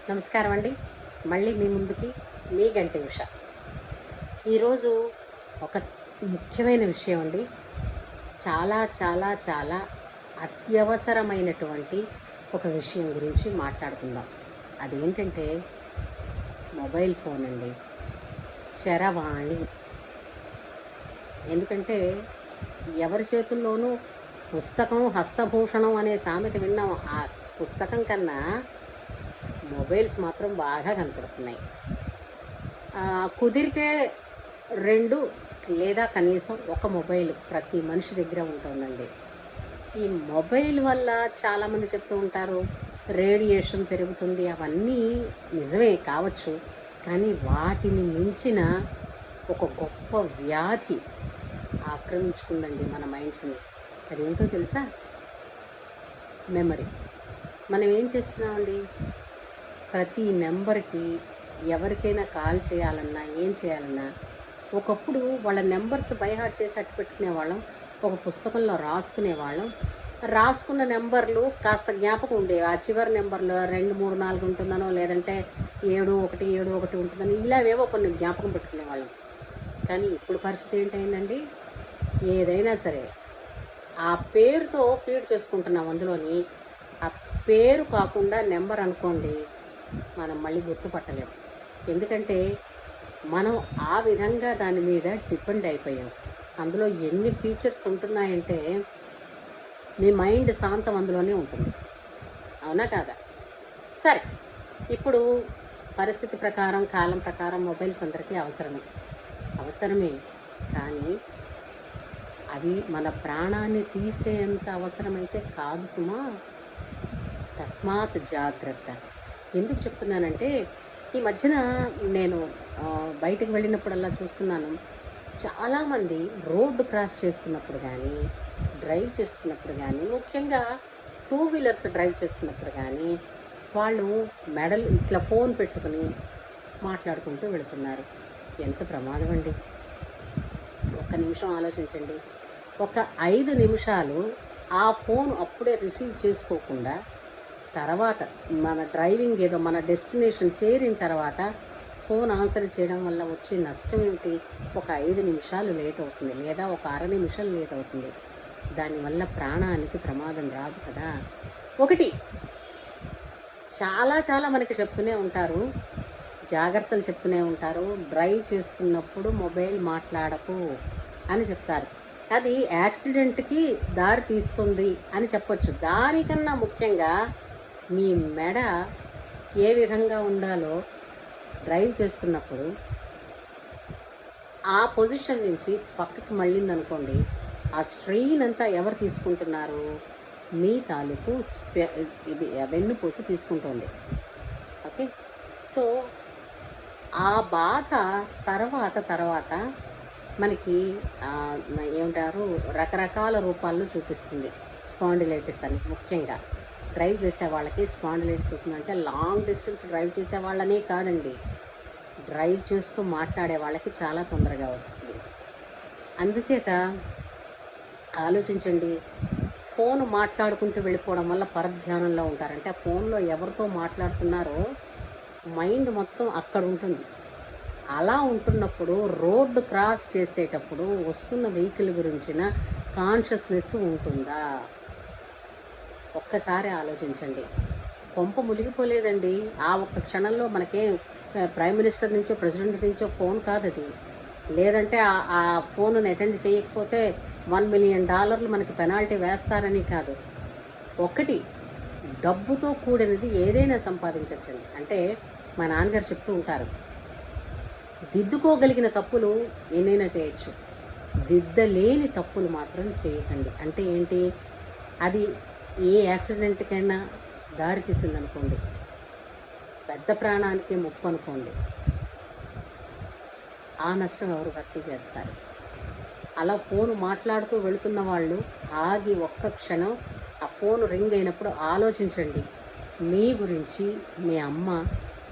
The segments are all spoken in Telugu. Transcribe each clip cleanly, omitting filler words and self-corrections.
నమస్కారం అండి. మళ్ళీ మీ ముందుకి మీ గంటి ఉష. ఈరోజు ఒక ముఖ్యమైన విషయం అండి. చాలా చాలా చాలా అత్యవసరమైనటువంటి ఒక విషయం గురించి మాట్లాడుకుందాం. అదేంటంటే మొబైల్ ఫోన్ అండి. చరవాణి. ఎందుకంటే ఎవరి చేతుల్లోనూ పుస్తకం హస్తభూషణం అనే సామెత విన్నాం. ఆ పుస్తకం కన్నా మొబైల్స్ మాత్రం బాగా కనపడుతున్నాయి. కుదిరితే 2 లేదా కనీసం ఒక మొబైల్ ప్రతి మనిషి దగ్గర ఉంటుందండి. ఈ మొబైల్ వల్ల చాలామంది చెప్తూ ఉంటారు రేడియేషన్ పెరుగుతుంది, అవన్నీ నిజమే కావచ్చు. కానీ వాటిని మించిన ఒక గొప్ప వ్యాధి ఆక్రమించుకుందండి మన మైండ్స్ని. అదేంటో తెలుసా? మెమరీ. మనం ఏం చేస్తున్నామండి, ప్రతి నెంబర్కి ఎవరికైనా కాల్ చేయాలన్నా ఏం చేయాలన్నా ఒకప్పుడు వాళ్ళ నెంబర్స్ బైహార్ట్ చేసి అట్టు పెట్టుకునేవాళ్ళం, ఒక పుస్తకంలో రాసుకునేవాళ్ళం. రాసుకున్న నెంబర్లు కాస్త జ్ఞాపకం ఉండేవి. ఆ చివరి నెంబర్లో 2, 3, 4 ఉంటుందనో, లేదంటే 7, 1, 7, 1 ఉంటుందని ఇలావేవో కొన్ని జ్ఞాపకం పెట్టుకునేవాళ్ళం. కానీ ఇప్పుడు పరిస్థితి ఏంటైందండి, ఏదైనా సరే ఆ పేరుతో ఫీడ్ చేసుకుంటున్నాం. అందులోని ఆ పేరు కాకుండా నెంబర్ అనుకోండి, మనం మళ్ళీ గుర్తుపట్టలేము. ఎందుకంటే మనం ఆ విధంగా దాని మీద డిపెండ్ అయిపోయాం. అందులో ఎన్ని ఫీచర్స్ ఉంటున్నాయంటే మీ మైండ్ శాంతం అందులోనే ఉంటుంది. అవునా కాదా? సరే, ఇప్పుడు పరిస్థితి ప్రకారం, కాలం ప్రకారం మొబైల్స్ అందరికీ అవసరమే. కానీ అవి మన ప్రాణాన్ని తీసేంత అవసరమైతే కాదు సుమా. తస్మాత్ జాగ్రత్త. ఎందుకు చెప్తున్నానంటే, ఈ మధ్యన నేను బయటకు వెళ్ళినప్పుడల్లా చూస్తున్నాను, చాలామంది రోడ్డు క్రాస్ చేస్తున్నప్పుడు కానీ, డ్రైవ్ చేస్తున్నప్పుడు కానీ, ముఖ్యంగా 2 వీలర్స్ డ్రైవ్ చేస్తున్నప్పుడు కానీ వాళ్ళు మెడలు ఇట్లా ఫోన్ పెట్టుకుని మాట్లాడుకుంటూ వెళుతున్నారు. ఎంత ప్రమాదం అండి! ఒక్క నిమిషం ఆలోచించండి. ఒక 5 నిమిషాలు ఆ ఫోన్ అప్పుడే రిసీవ్ చేసుకోకుండా, తర్వాత మన డ్రైవింగ్ ఏదో మన డెస్టినేషన్ చేరిన తర్వాత ఫోన్ ఆన్సర్ చేయడం వల్ల వచ్చే నష్టం ఏమిటి? ఒక 5 నిమిషాలు లేట్ అవుతుంది, లేదా ఒక అర నిమిషం లేట్ అవుతుంది. దానివల్ల ప్రాణానికి ప్రమాదం రాదు కదా. ఒకటి, చాలా చాలా మనకి చెప్తూనే ఉంటారు, జాగ్రత్తలు చెప్తూనే ఉంటారు. డ్రైవ్ చేస్తున్నప్పుడు మొబైల్ మాట్లాడకు అని చెప్తారు. అది యాక్సిడెంట్కి దారి తీస్తుంది అని చెప్పొచ్చు. దానికన్నా ముఖ్యంగా మీ మెడ ఏ విధంగా ఉండాలో డ్రైవ్ చేస్తున్నప్పుడు ఆ పొజిషన్ నుంచి పక్కకి మళ్ళిందనుకోండి, ఆ స్ట్రెయిన్ అంతా ఎవరు తీసుకుంటున్నారు? మీ తాలూకు ఇది వెన్నుపూస తీసుకుంటుంది. ఓకే. సో ఆ బాధ తర్వాత మనకి ఏమంటారు, రకరకాల రూపాల్లో చూపిస్తుంది. స్పాండిలైటిస్ అని. ముఖ్యంగా డ్రైవ్ చేసే వాళ్ళకి స్పాండిలైటిస్ వస్తుందంటే లాంగ్ డిస్టెన్స్ డ్రైవ్ చేసే వాళ్ళనే కాదండి, డ్రైవ్ చేస్తూ మాట్లాడే వాళ్ళకి చాలా తొందరగా వస్తుంది. అందుచేత ఆలోచించండి. ఫోన్ మాట్లాడుకుంటూ వెళ్ళిపోవడం వల్ల పరధ్యానంలో ఉంటారంటే ఆ ఫోన్లో ఎవరితో మాట్లాడుతున్నారో మైండ్ మొత్తం అక్కడ ఉంటుంది. అలా ఉంటున్నప్పుడు రోడ్డు క్రాస్ చేసేటప్పుడు వస్తున్న వెహికల్ గురించిన కాన్షియస్నెస్ ఉంటుందా? ఒక్కసారి ఆలోచించండి. కొంప మునిగిపోలేదండి. ఆ ఒక్క క్షణంలో మనకేం ప్రైమ్ మినిస్టర్ నుంచో ప్రెసిడెంట్ నుంచో ఫోన్ కాదు అది. లేదంటే ఆ ఫోన్ను అటెండ్ చేయకపోతే $1 మిలియన్ మనకి పెనాల్టీ వేస్తారని కాదు. ఒకటి, డబ్బుతో కూడినది ఏదైనా సంపాదించవచ్చండి. అంటే మా నాన్నగారు చెప్తూ ఉంటారు, దిద్దుకోగలిగిన తప్పులు ఎన్నైనా చేయొచ్చు, దిద్దలేని తప్పులు మాత్రం చేయకండి. అంటే ఏంటి? అది ఏ యాక్సిడెంట్కైనా దారి తీసిందనుకోండి, పెద్ద ప్రాణానికి ముప్పు అనుకోండి, ఆ నష్టం ఎవరు భర్తీ చేస్తారు? అలా ఫోన్ మాట్లాడుతూ వెళుతున్న వాళ్ళు ఆగి ఒక్క క్షణం ఆ ఫోన్ రింగ్ అయినప్పుడు ఆలోచించండి. మీ గురించి మీ అమ్మ,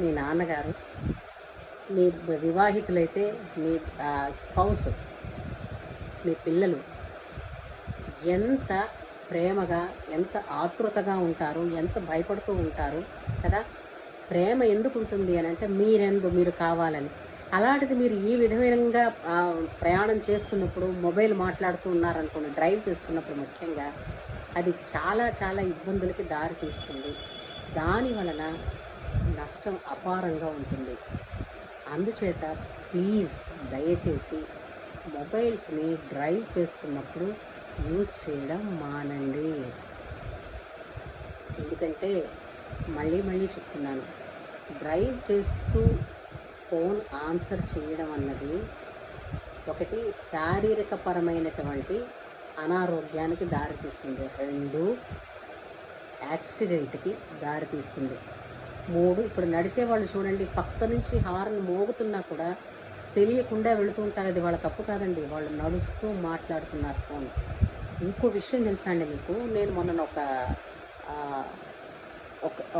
మీ నాన్నగారు, మీ వివాహితులైతే మీ స్పౌస్, మీ పిల్లలు ఎంత ప్రేమగా, ఎంత ఆతృతగా ఉంటారు, ఎంత భయపడుతూ ఉంటారు కదా. ప్రేమ ఎందుకు ఉంటుంది అని అంటే మీరు కావాలని. అలాంటిది మీరు ఈ విధంగా ప్రయాణం చేస్తున్నప్పుడు మొబైల్ మాట్లాడుతూ ఉన్నారనుకోండి, డ్రైవ్ చేస్తున్నప్పుడు ముఖ్యంగా, అది చాలా చాలా ఇబ్బందులకి దారి తీస్తుంది. దాని వలన నష్టం అపారంగా ఉంటుంది. అందుచేత ప్లీజ్ దయచేసి మొబైల్స్ని డ్రైవ్ చేస్తున్నప్పుడు యూజ్ చేయడం మానండి. ఎందుకంటే మళ్ళీ మళ్ళీ చెప్తున్నాను, డ్రైవ్ చేస్తూ ఫోన్ ఆన్సర్ చేయడం అన్నది ఒకటి శారీరకపరమైనటువంటి అనారోగ్యానికి దారితీస్తుంది, 2 యాక్సిడెంట్కి దారితీస్తుంది, 3 ఇప్పుడు నడిచేవాళ్ళు చూడండి, పక్క నుంచి హార్న్ మోగుతున్నా కూడా తెలియకుండా వెళుతూ ఉంటారు. అది వాళ్ళ తప్పు కాదండి, వాళ్ళు నడుస్తూ మాట్లాడుతున్నారు ఫోన్. ఇంకో విషయం తెలుసా అండి మీకు, నేను మొన్న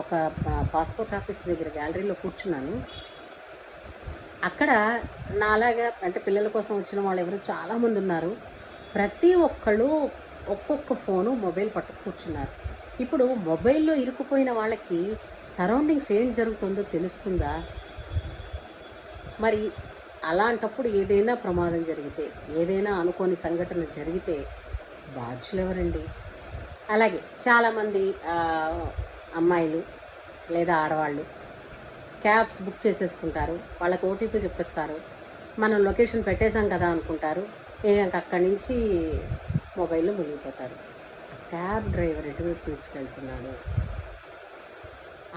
ఒక పాస్పోర్ట్ ఆఫీస్ దగ్గర గ్యాలరీలో కూర్చున్నాను. అక్కడ నాలాగా అంటే పిల్లల కోసం వచ్చిన వాళ్ళు ఎవరు చాలామంది ఉన్నారు. ప్రతి ఒక్కళ్ళు ఒక్కొక్క ఫోను మొబైల్ పట్టుకు కూర్చున్నారు. ఇప్పుడు మొబైల్లో ఇరుక్కుపోయిన వాళ్ళకి సరౌండింగ్స్ ఏం జరుగుతుందో తెలుస్తుందా? మరి అలాంటప్పుడు ఏదైనా ప్రమాదం జరిగితే, ఏదైనా అనుకోని సంఘటన జరిగితే బాధ్యులు ఎవరండి? అలాగే చాలామంది అమ్మాయిలు లేదా ఆడవాళ్ళు క్యాబ్స్ బుక్ చేసేసుకుంటారు, వాళ్ళకి ఓటీపీ చెప్పిస్తారు, మనం లొకేషన్ పెట్టేశాం కదా అనుకుంటారు, అక్కడి నుంచి మొబైల్లో మునిగిపోతారు. క్యాబ్ డ్రైవర్ ఎటువైపు తీసుకెళ్తున్నాడు,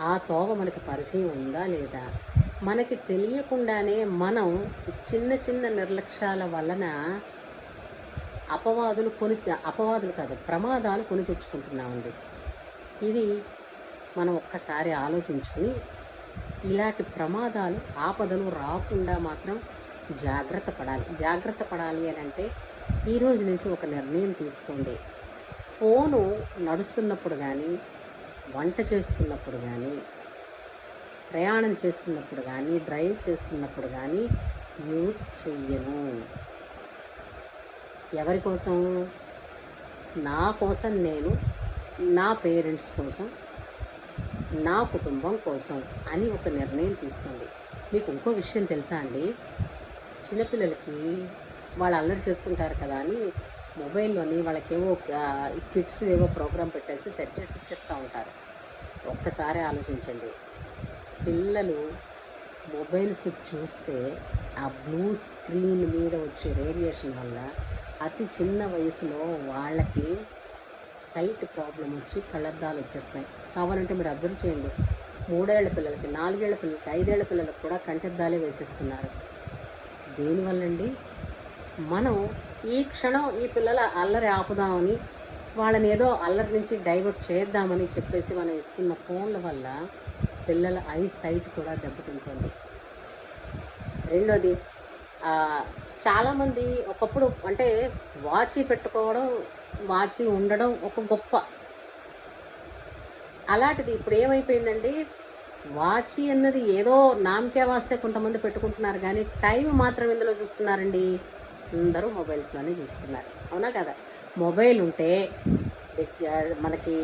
ఆ తోవ మనకి పరిచయం ఉందా లేదా? మనకి తెలియకుండానే మనం చిన్న చిన్న నిర్లక్ష్యాల వలన అపవాదులు కాదు, ప్రమాదాలు కొని తెచ్చుకుంటున్నామండి. ఇది మనం ఒక్కసారి ఆలోచించుకుని ఇలాంటి ప్రమాదాలు ఆపదలు రాకుండా మాత్రం జాగ్రత్త పడాలి అని అంటే ఈరోజు నుంచి ఒక నిర్ణయం తీసుకోండి. ఫోను నడుస్తున్నప్పుడు కానీ, వంట చేస్తున్నప్పుడు కానీ, ప్రయాణం చేస్తున్నప్పుడు కానీ, డ్రైవ్ చేస్తున్నప్పుడు కానీ యూస్ చెయ్యను. ఎవరి కోసం? నా కోసం, నేను నా పేరెంట్స్ కోసం, నా కుటుంబం కోసం అని ఒక నిర్ణయం తీసుకోండి. మీకు ఇంకో విషయం తెలుసా అండి, చిన్నపిల్లలకి వాళ్ళు అల్లరి చేస్తుంటారు కదా అని మొబైల్లోని వాళ్ళకేవో కిడ్స్ ఏవో ప్రోగ్రామ్ పెట్టేసి సెట్ చేసి ఇచ్చేస్తూ ఉంటారు. ఒక్కసారి ఆలోచించండి, పిల్లలు మొబైల్స్ చూస్తే ఆ బ్లూ స్క్రీన్ మీద వచ్చే రేడియేషన్ వల్ల అతి చిన్న వయసులో వాళ్ళకి సైట్ ప్రాబ్లం వచ్చి కళ్ళద్దాలు వచ్చేస్తాయి. కావాలంటే మీరు అబ్జర్వ్ చేయండి, 3 ఏళ్ల పిల్లలకి, 4 ఏళ్ల పిల్లలకి, 5 ఏళ్ల పిల్లలకు కూడా కంటద్దాలే వేసేస్తున్నారు. దేనివల్లండి? మనం ఈ క్షణం ఈ పిల్లల అల్లరి ఆపుదామని, వాళ్ళని ఏదో అల్లరి నుంచి డైవర్ట్ చేద్దామని చెప్పేసి మనం ఇస్తున్న ఫోన్ల వల్ల పిల్లల ఐ సైట్ కూడా దెబ్బతింటుంది. రెండోది, చాలామంది ఒకప్పుడు అంటే వాచి పెట్టుకోవడం, వాచి ఉండడం ఒక గొప్ప, అలాంటిది ఇప్పుడు ఏమైపోయిందండి, వాచి అన్నది ఏదో నామకే వాస్తే కొంతమంది పెట్టుకుంటున్నారు కానీ టైం మాత్రం ఎందులో చూస్తున్నారండి? అందరూ మొబైల్స్లోనే చూస్తున్నారు, అవునా కదా? మొబైల్ ఉంటే మనకి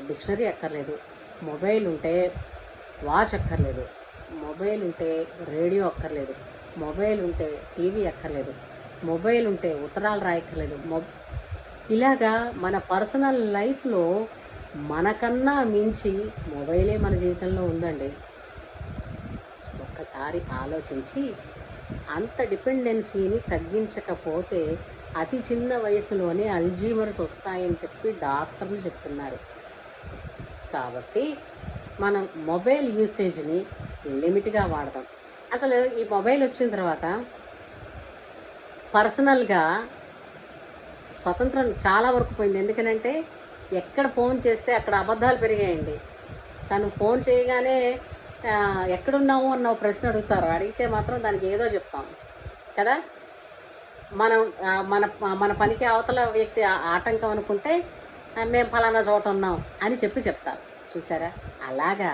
డిక్షనరీ అక్కర్లేదు, మొబైల్ ఉంటే వాచ్ అక్కర్లేదు, మొబైల్ ఉంటే రేడియో అక్కర్లేదు, మొబైల్ ఉంటే టీవీ అక్కర్లేదు, మొబైల్ ఉంటే ఉత్తరాలు రాయక్కర్లేదు. ఇలాగా మన పర్సనల్ లైఫ్లో మనకన్నా మించి మొబైలే మన జీవితంలో ఉందండి. ఒక్కసారి ఆలోచించి అంత డిపెండెన్సీని తగ్గించకపోతే అతి చిన్న వయసులోనే అల్జీమర్స్ వస్తాయని చెప్పి డాక్టర్లు చెప్తున్నారు. కాబట్టి మనం మొబైల్ యూసేజ్ని లిమిట్గా వాడదాం. అసలు ఈ మొబైల్ వచ్చిన తర్వాత పర్సనల్గా స్వతంత్రం చాలా వరకు పోయింది. ఎందుకనంటే ఎక్కడ ఫోన్ చేస్తే అక్కడ అబద్ధాలు పెరిగాయండి. తను ఫోన్ చేయగానే ఎక్కడున్నావు అన్న ప్రశ్న అడుగుతారు, అడిగితే మాత్రం దానికి ఏదో చెప్తాం కదా. మనం మన పనికి అవతల వ్యక్తి ఆటంకం అనుకుంటే మేము ఫలానా చోట ఉన్నాం అని చెప్తారు. చూసారా? అలాగా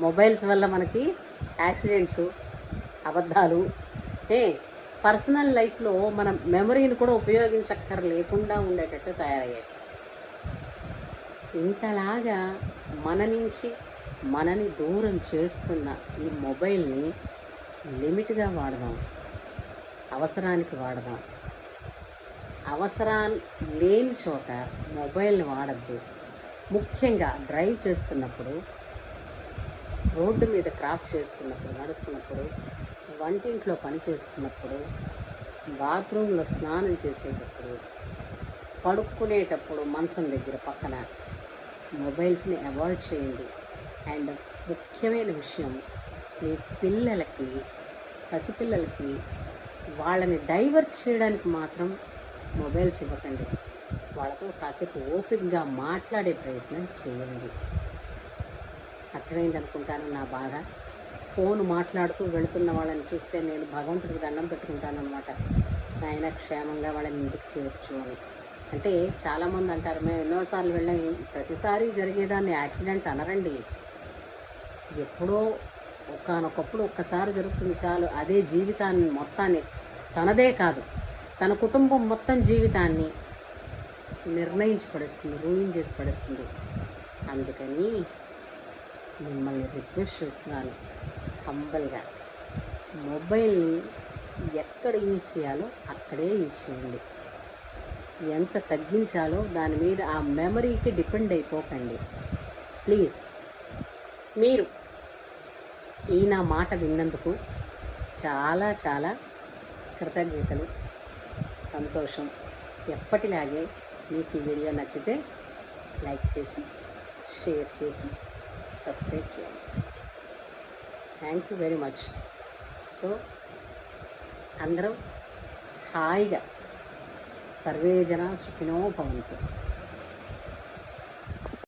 మొబైల్స్ వల్ల మనకి యాక్సిడెంట్స్, అబద్ధాలు, పర్సనల్ లైఫ్లో మనం మెమరీని కూడా ఉపయోగించక్కర లేకుండా ఉండేటట్టు తయారయ్యాయి. ఇంతలాగా మన నుంచి మనని దూరం చేస్తున్న ఈ మొబైల్ని లిమిట్గా వాడదాం, అవసరానికి వాడదాం. అవసరం లేని చోట మొబైల్ని వాడద్దు. ముఖ్యంగా డ్రైవ్ చేస్తున్నప్పుడు, రోడ్డు మీద క్రాస్ చేస్తున్నప్పుడు, నడుస్తున్నప్పుడు, వంటింట్లో పని చేస్తున్నప్పుడు, బాత్రూంలో స్నానం చేసేటప్పుడు, పడుకునేటప్పుడు మంచం దగ్గర పక్కన మొబైల్స్ని అవాయిడ్ చేయండి. అండ్ ముఖ్యమైన విషయం, మీ పిల్లలకి, పసిపిల్లలకి వాళ్ళని డైవర్ట్ చేయడానికి మాత్రం మొబైల్స్ ఇవ్వకండి. వాళ్ళతో కాసేపు ఓపికగా మాట్లాడే ప్రయత్నం చేయండి. అర్థమైంది అనుకుంటాను నా బాధ. ఫోన్ మాట్లాడుతూ వెళుతున్న వాళ్ళని చూస్తే నేను భగవంతుడికి దండం పెట్టుకుంటాను అనమాట. ఆయన క్షేమంగా వాళ్ళని ఇంటికి చేర్చు అని. అంటే చాలామంది అంటారు, మేము ఎన్నోసార్లు వెళ్ళాం, ప్రతిసారి జరిగేదాన్ని యాక్సిడెంట్ అనరండి. ఎప్పుడో ఒకానొకప్పుడు ఒక్కసారి జరుగుతుంది చాలు, అదే జీవితాన్ని మొత్తాన్ని, తనదే కాదు తన కుటుంబం మొత్తం జీవితాన్ని నిర్ణయించి పడేస్తుంది, రూయిన్ చేసి పడేస్తుంది. అందుకని మిమ్మల్ని రిక్వెస్ట్ చేస్తున్నాను, హంబల్గా మొబైల్ని ఎక్కడ యూజ్ చేయాలో అక్కడే యూజ్ చేయండి. ఎంత తగ్గించాలో దాని మీద ఆ మెమరీకి డిపెండ్ అయిపోకండి ప్లీజ్. మీరు ఈ నా మాట విన్నందుకు చాలా చాలా కృతజ్ఞతలు, సంతోషం. ఎప్పటిలాగే మీకు ఈ వీడియో నచ్చితే లైక్ చేసి, షేర్ చేసి, సబ్స్క్రైబ్ చేయండి. Thank you very much. So అందరం హాయిగా, సర్వే జన సుఖినో భవంతు.